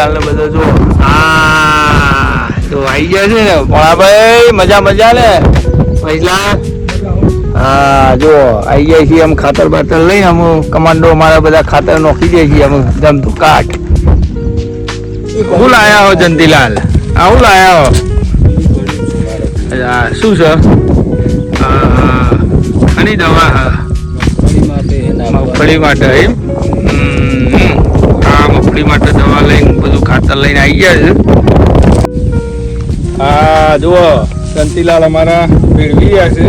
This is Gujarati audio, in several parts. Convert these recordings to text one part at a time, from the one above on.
જંતીલાલ ને બધો જો તો આવી ગયા છે ને ભાઈ મજા મજા ને મહિલા હા જો આવી જાય છીએ આમ ખાતર બાતર લઈને અમે કમાન્ડો અમારા બધા ખાતર નોખી જાય છીએ અમે જમતું કાટ શું લાયા હો જંતીલાલ આવું લાયા હો શું છે આની દવા હા મગફળી માટે એમ હા મગફળી માટે દવા લઈને બધું ખાતર લઈને આવી ગયા છે હા જુઓ જંતીલાલ અમારા ભેળવી ગયા છે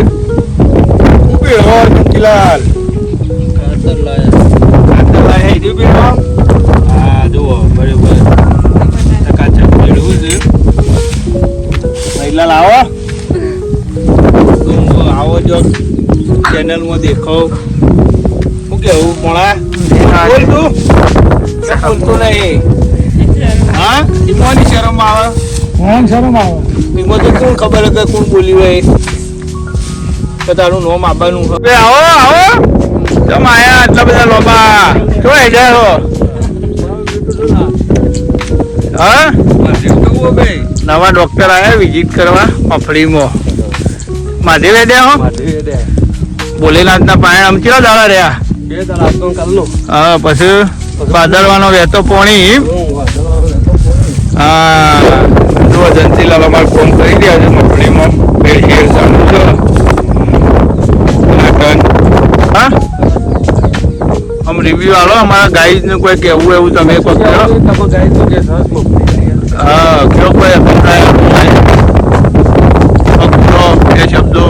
જંતીલાલ ખાતર લાયા હા જુઓ બરોબર ચકાચક ભેળવું છે મહિલા આવો આવો જો ચેનલમાં દેખો શું કેવું પોણા બોલ તું બોલતું નહીં હા એમાં શરમ આવે એમાં તો કોણ ખબર કે કોણ બોલ્યું હોય કે તારું નોમ આપવાનું આવો આવો તમે આયા આટલા બધા લોબા શું હે જાય હા નવા ડોક્ટર આવ્યા વિઝિટ કરવા મફળીમાં મહાદેવ દે ભોલેનાથના પાણી આમ કેવા દાડા રહ્યા હા પછી ભાદરવાનો વહેતો પોણી હા જો જંતીલાલ અમારે ફોન કરી દે છે મફળીમાં શેર ચાલુ છે હા આમ રિવ્યુ આલો અમારા ગાઈડને કોઈ કહેવું એવું તમે કોઈ કહો હા કયો કોઈ અભિપ્રાય એ શબ્દો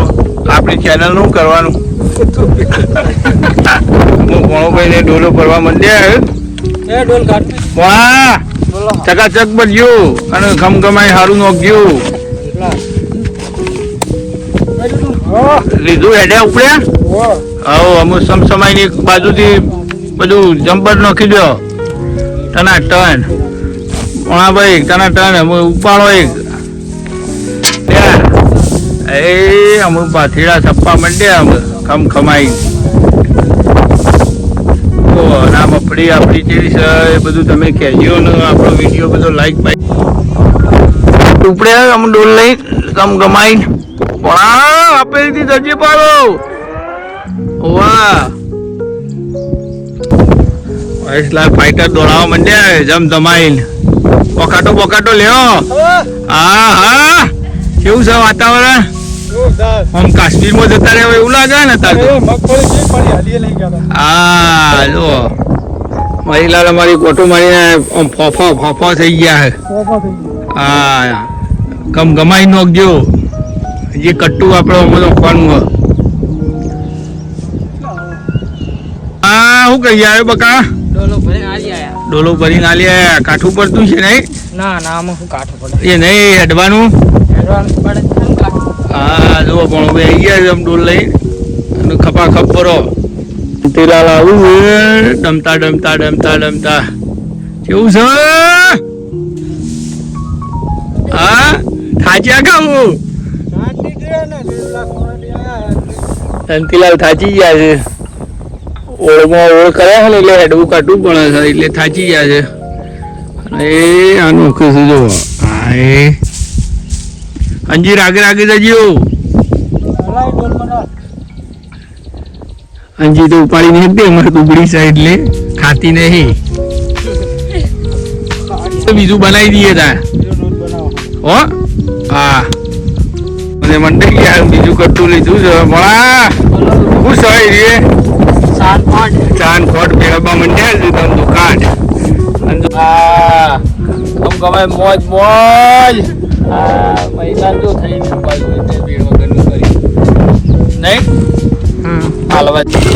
આપણી ચેનલ નું કરવાનું હું ભણોભાઈ ને ડોલો ભરવા માંડ્યા ચકાચક બન્યું અને ગમગમાઈ સારું નોખ્યું લીધું હેડે ઉપડ્યા હો અમુક સમસમાઈ ની બાજુથી બધું જમ્પર નાખી દો ટના ટન ભણાભાઈ ટના ટન અમે ઉપાડો એક એ અમુક પાથીડા છપ્પા માંડ્યા અમે ખમાઈ ના મફળી આપણી જેવી છે એ બધું તમે કહેજો ને આપણો વિડીયો બધો લાઈક બાઈક ઉપડે અમ ડોલ લઈ ગમાઈ પણ આપેલી જજી પાડો વાહ વૈસલાલ ફાઈટર દોડાવવા માંડ્યા જમ જમાઈને બોકાટો લ્યો હા હા કેવું છે વાતાવરણ આમ કાશ્મીરમાં જતા રહેવા એવું લાગે ને હા જો મહિલા અમારી કોટો મારીને આમ ફોફો થઈ ગયા છે હા ગમાઈ નોખજો જે કટ્ટું આપણે નોખવાનું હા શું કહી આવ્યો બકા ડોલો ભરીને આલી આયા કાઠું પડતું છે નહીં ના આમાં શું કાઠું પડે એ નહીં હેડવાનું હા જુઓ પણ હવે આવી ગયા આમ ડોલ લઈ અને ખપા ખપ ભરો જંતીલાલ આવું ડમતા કેવું છે હા થાચ્યા ખાવું જંતીલાલ થાચી ગયા છે ઓળમાં ઓળ કર્યા ને એટલે હેડવું કાઢવું પડે છે એટલે થાચી ગયા છે એ આનું છે જો હા એ અંજીર આગે જજો અંજી તો ઉપાડી નહીં દે અમારે દુબળી છે એટલે ખાતી નહીં બીજું બનાવી દઈએ તા હો હા મને મંડળી ગયા બીજું કટ્ટું લીધું છે મળા શું સવાય રે ચાંદ ખોટ મેળવવા મંડ્યા છે તમે દુકાન હા આમ ગમે મોજ મહિલા જો થઈને બાજુ ભીડ વગરનું કરી નહીં હાલવા બીજું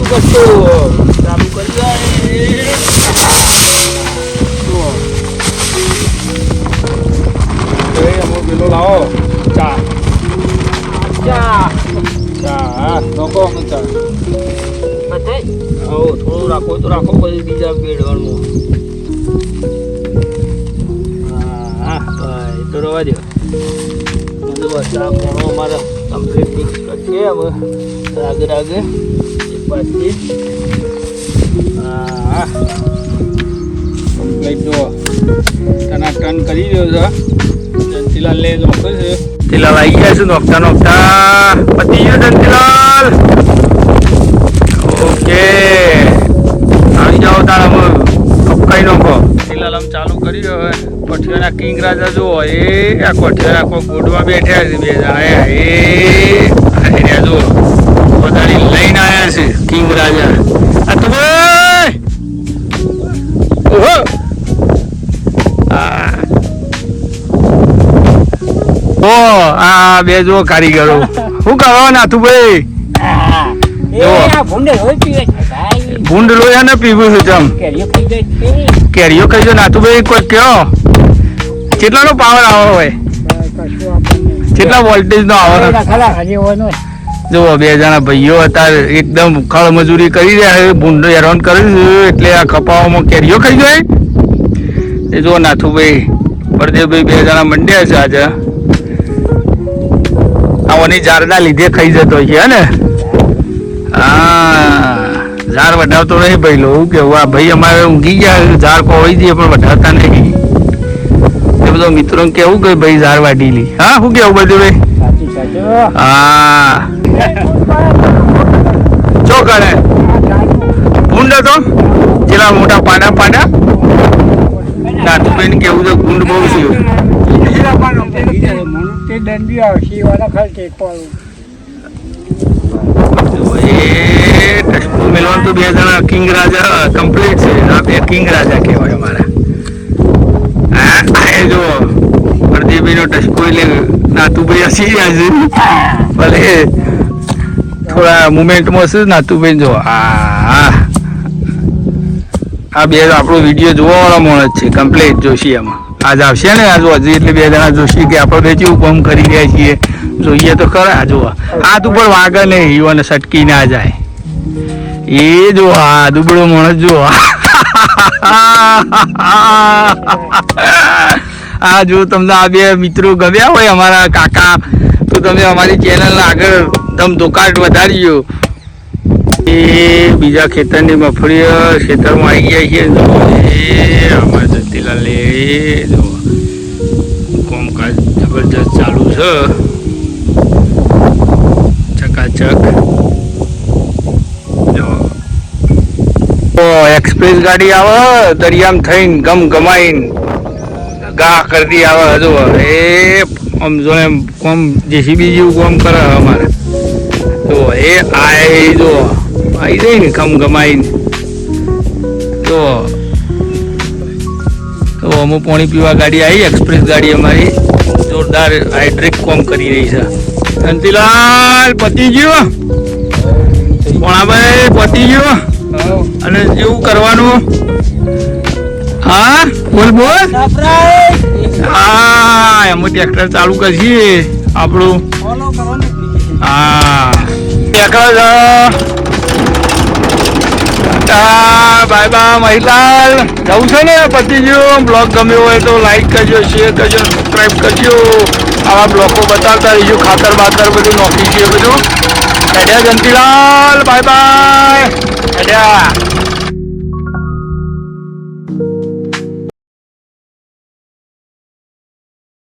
કશું ચાલુ કરી જાય પેલો લાવો ચા લોકો અમે ચા થોડું રાખો તો રાખો પછી બીજા બેડવાનું હા ભાઈ તો રવા દો બસ આ મોણો અમારે કમ્પ્લીટ મિક્સ કરશે હવે રાગે એક પાછી હા લઈ દો તના ટર્ન કરી રહ્યો છે જંતીલાલ લે નોખે છે જંતીલાલ આવી ગયા છે નોખતા નોખતા પતી ગયો જંતીલાલ ઓકે આવી જાઓ તારામાં કપકાઈ નોખો જંતીલાલ આમ ચાલુ કરી રહ્યો હવે કોઠીઓના કિંગ રાજા જુઓ એ આ કોઠીઓના કોઈ ગોડમાં બેઠ્યા છે બે જણા એ જુઓ વધારે લઈને આવ્યા છે કિંગ રાજા આ તો ભાઈ ઓહો આ બે જો કારીગરો શું કરો નાથુભાઈ ભૂંડ લોયા ને પીવું છે જમ કેરીઓ કહીજો નાથુભાઈ કોઈ કયો કેટલાનો પાવર આવે હોય કેટલા વોલ્ટેજ નો આવે જુઓ બે જણા ભાઈઓ અત્યારે એકદમ ખળ મજૂરી કરી રહ્યા છે ભૂંડ હેરાન કર્યું છે એટલે આ કપાવામાં કેરીઓ ખાઈ જાય એ જો નાથુભાઈ પરદેવભાઈ બે જણા મંડ્યા છે આજે આવની ઝાડના લીધે ખાઈ જતો છે હે ને હા ઝાડ વઢાવતો નહીં ભાઈ લો કેવું આ ભાઈ અમારે ઊંઘી ગયા ઝાડ કોવાઈ દઈએ પણ વઢાવતા નહીં એ બધો મિત્રો કેવું કે ભાઈ ઝાડ વાઢી લી હા શું કેવું બધું ભાઈ હા ચો કરે ભૂંડ હતો જેલા મોટા પાડા પાડા નાથુભાઈ કેવું છે ગુંડ બહુ છે મેલવાનું તો બે જણા કિંગ રાજા કમ્પ્લીટ છે આ બે કિંગ રાજા કહેવાય અમારા હા જો પ્રદીપભાઈ નો ટસકો એટલે નાથુભાઈ હસી રહ્યા છે ભલે થોડા મુમેન્ટમાં છે નાથુભાઈ જો આ બે આપણો વિડીયો જોવા વાળો માણસ છે કમ્પ્લીટ જોશી આમાં આજ આવશે ને આજ હજી એટલે બે જણા જોશી કે આપણે બે કેવું કામ કરી રહ્યા છીએ જોઈએ તો ખરા જોવા હાથ ઉપર વાગે નહીં યુવાને સટકી ના જાય એ જો આ દુબળો માણસ જો આ જો તમને આ બે મિત્રો ગમ્યા હોય અમારા કાકા તો તમે અમારી ચેનલને આગળ તમે ધોકાટ વધારીજો એ બીજા ખેતરની મફળી ખેતરમાં આવી ગયા છે એ અમારે જતીલાલ જો કામકાજ જબરજસ્ત ચાલુ છે ચકાચક જો એક્સપ્રેસ ગાડી આવે દરિયામ થઈને ગમ ગમાઈને ગા કરતી આવે જો એ આમ જો એમ કોમ જેસીબી જેવું કોમ કરે અમારે જો એ આય જો આવી જાય ને ગમ ગમાઈને તો અમુક પાણી પીવા ગાડી આવી એક્સપ્રેસ ગાડી અમારી જોરદાર હાઇડ્રિક કોમ કરી રહી છે જંતીલાલ પતી ગયો પોણાભાઈ પતી ગયો અને જેવું કરવાનું હા બોલ બોલ હા એમાં ટ્રેક્ટર ચાલુ કરશીએ આપણું હા બાય બાય મહિલાલ જવું છે ને પતિ ગયો બ્લોગ ગમ્યો હોય તો લાઈક કરજો શેર કરજો સબસ્ક્રાઈબ કરજો આવા બ્લોગો બતાવતા રહીજો ખાતર બાતર બધું નોખી છે બધું હેડ્યા જંતીલાલ બાય બાય હેડ્યા